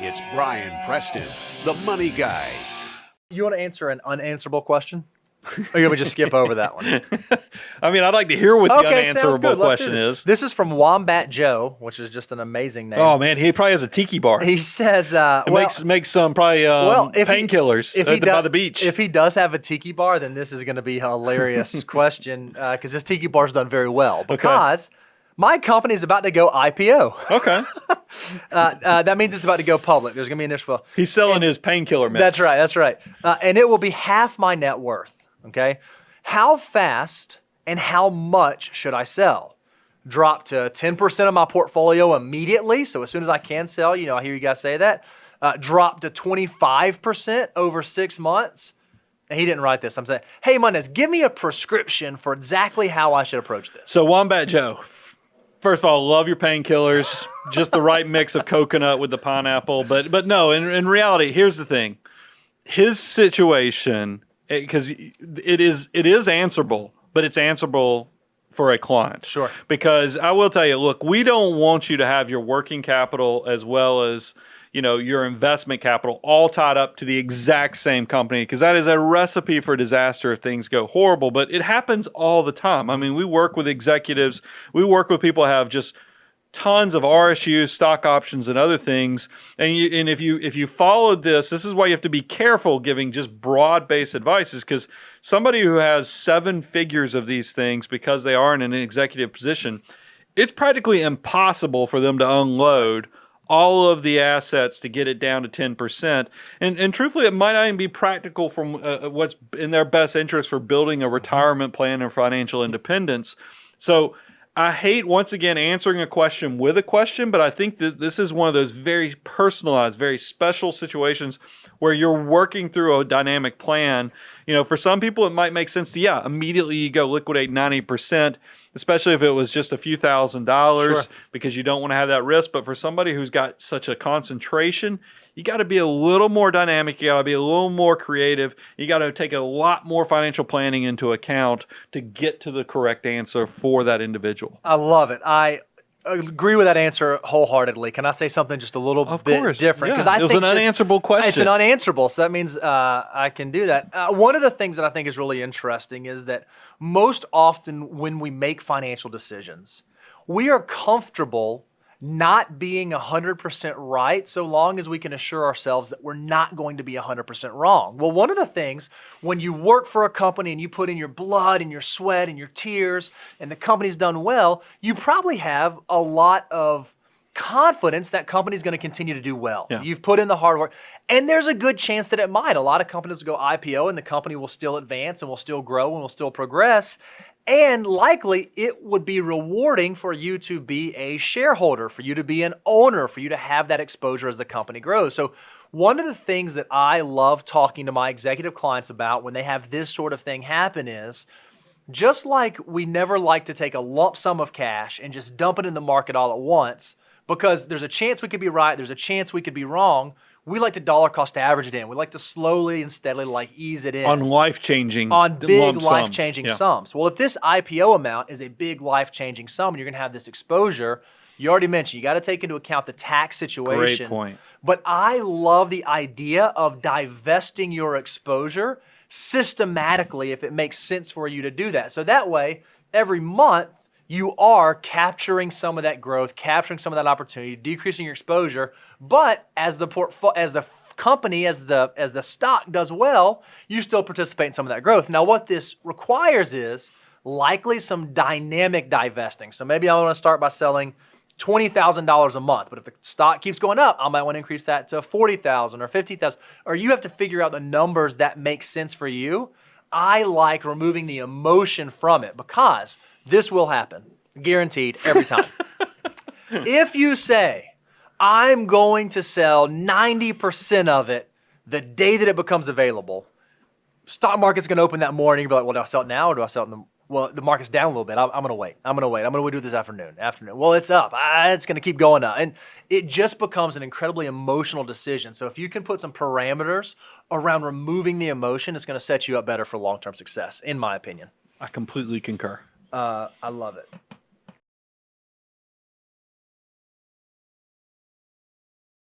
It's Brian Preston, the money guy. You want to answer an unanswerable question? Or you want me to just skip over that one? I mean, I'd like to hear what the unanswerable question this. is. This is from Wombat Joe, which is just an amazing name. Oh, man, he probably has a tiki bar. He says, makes some probably painkillers by the beach. If he does have a tiki bar, then this is going to be a hilarious question because this tiki bar's done very well. Because my company is about to go IPO. Okay. That means it's about to go public. There's going to be an initial. He's selling his painkiller mix. That's right. And it will be half my net worth. Okay. How fast and how much should I sell? Drop to 10% of my portfolio immediately. So as soon as I can sell, I hear you guys say that. Drop to 25% over 6 months. And he didn't write this. I'm saying, hey, Mundez, give me a prescription for exactly how I should approach this. So Wombat Joe, first of all, love your painkillers. Just the right mix of coconut with the pineapple. But no, in reality, here's the thing. His situation, because it is answerable, but it's answerable for a client. Sure. Because I will tell you, look, we don't want you to have your working capital as well as your investment capital all tied up to the exact same company, because that is a recipe for disaster if things go horrible. But it happens all the time. I mean, we work with executives. We work with people who have just tons of RSUs, stock options, and other things. And if you followed this is why you have to be careful giving just broad-based advice, is because somebody who has 7 figures of these things because they are in an executive position, it's practically impossible for them to unload all of the assets to get it down to 10%. And truthfully, it might not even be practical from what's in their best interest for building a retirement plan and financial independence. So I hate, once again, answering a question with a question, but I think that this is one of those very personalized, very special situations where you're working through a dynamic plan. For some people, it might make sense to, immediately you go liquidate 90%, especially if it was just a few $1,000s, because you don't want to have that risk. But for somebody who's got such a concentration, you got to be a little more dynamic. You got to be a little more creative. You got to take a lot more financial planning into account to get to the correct answer for that individual. I love it. I agree with that answer wholeheartedly. Can I say something just a little bit different? Because it was an unanswerable question. It's an unanswerable, so that means I can do that. One of the things that I think is really interesting is that most often when we make financial decisions, we are comfortable not being 100% right so long as we can assure ourselves that we're not going to be 100% wrong. Well, one of the things when you work for a company and you put in your blood and your sweat and your tears and the company's done well, you probably have a lot of confidence that company's going to continue to do well. Yeah. You've put in the hard work, and there's a good chance that it might. A lot of companies will go IPO and the company will still advance and will still grow and will still progress. And likely it would be rewarding for you to be a shareholder, for you to be an owner, for you to have that exposure as the company grows. So one of the things that I love talking to my executive clients about when they have this sort of thing happen is, just like we never like to take a lump sum of cash and just dump it in the market all at once, because there's a chance we could be right, there's a chance we could be wrong, we like to dollar cost average it in. We like to slowly and steadily ease it in. On life-changing On big life-changing sums. Well, if this IPO amount is a big life-changing sum and you're going to have this exposure, you already mentioned you got to take into account the tax situation. Great point. But I love the idea of divesting your exposure systematically if it makes sense for you to do that. So that way, every month, you are capturing some of that growth, capturing some of that opportunity, decreasing your exposure. But as the company, as the stock does well, you still participate in some of that growth. Now, what this requires is likely some dynamic divesting. So maybe I want to start by selling $20,000 a month, but if the stock keeps going up, I might want to increase that to $40,000 or $50,000. Or you have to figure out the numbers that make sense for you. I like removing the emotion from it because this will happen, guaranteed, every time. If you say, I'm going to sell 90% of it the day that it becomes available, stock market's going to open that morning. You'll be like, well, do I sell it now or do I sell it well, the market's down a little bit. I'm going to wait. I'm going to do this afternoon. Well, it's up. It's going to keep going up. And it just becomes an incredibly emotional decision. So if you can put some parameters around removing the emotion, it's going to set you up better for long-term success, in my opinion. I completely concur. I love it.